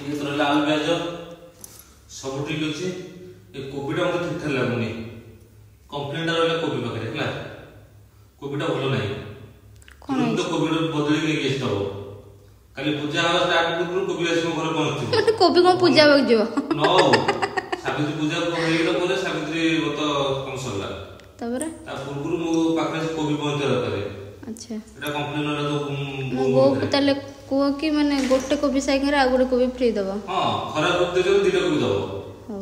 ये तो लाल प्याज सब ठीक अच्छे ये कोबीटा मत ठीक ठाक लगुनि कंप्लेंट रहा कोबी पाखे है कोबीटा भल ना तुरंत कोबी बदल के हम खाली पूजा हवा स्टार्ट कर कोबी आस घर पहुंच कोबी कौन पूजा हो जीव न सावित्री पूजा होइला सावित्री व्रत कम सरला तबरे ता पूर्व मो पाखे कोबी पहुंच दरकार अच्छा एटा कंप्लेंट वाला तो वो तले को कि माने गोटे कोबी साइगर आ गोटे कोबी फ्री दबो हां खराब होते जो दीटा कोबी दबो हो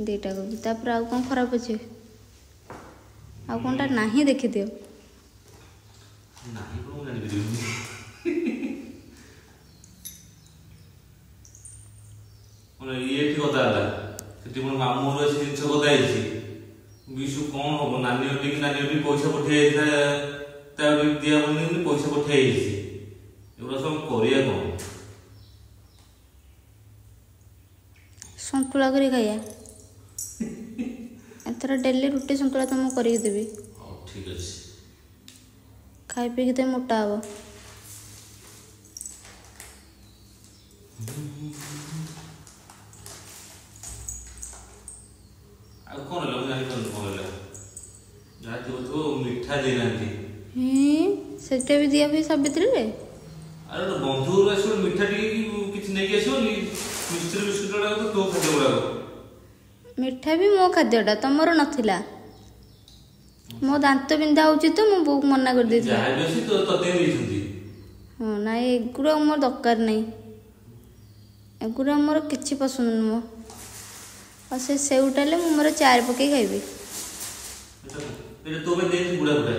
दीटा कोबी तापर आ कोन खराब अछि आ कोनटा नाही देखि दियो नाही को जानि दियो ओने ये ठीक होता है सेठी मन मामू रो से जिंस बता आइछि विशु कोन हो नानी ओटी पैसा पठे था ता दिया बनी पैसा पठे आइछि एगुड़ा सब करिया कोन संतुला करी खाया एथरा डेली रोटी संतुला तुम करी देबी ठीक अछि खाई पी के मोटा हबो आ कोन लो जानि कोन लो जाति तो मिठा देनांती सेटा भी दिया भी सावित्री रे अरे तो बंधु रसो मिठा किछ नै के आसो मिस्त्री बिस्कुट डा तो खाते बड़ा मिठा भी मो खाद्यटा तमरो नथिला मो दांत बिंधा होची तो मो बुक मना कर देथि जाय बेसी तो तते दैछंती हां ना एगुरा मोर दरकार नै एगुरा मोर किछि पसंद न मो और से सेउटाले मो मोर चार पके खाइबे एटा तो में देथि बुढ़ा बुढ़ा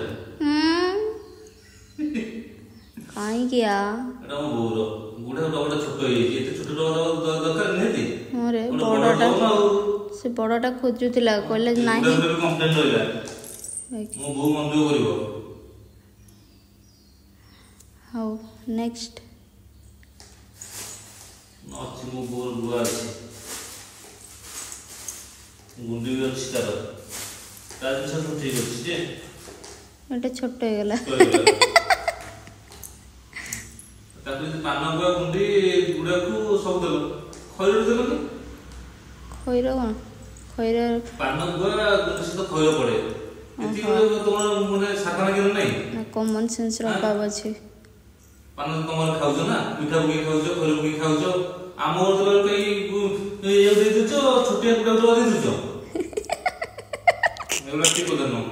काई किया एटा मो बोरो बुढ़ा बड़ा छोट होई एते छोट दरकार नैति मोरे बड़टा से बड़टा खोजुतिला कहले नाही कंप्लेंट होइला मो बो मंदो करिवो हाउ नेक्स्ट अछि मो बोर बुआ अछि गुंडी भी अछि तार सब ठीक अछि जे एटा छोट हो गेला ताकि पान गुआ गुंडी गुडा को सब देलो खैरो देलो नि खैरो कोन खैरो पान गुआ गुंडी से तो खैरो पड़े इति तोमर माने साधारण ज्ञान नै ना कॉमन सेंस रो पाव अछि पान तोमर खाउजो ना मिठा बुगी खाउजो खैरो बुगी खाउजो आमर तो कई ये दे दछो छोटिया गुडा तो दे दछो एवला ठीक होता न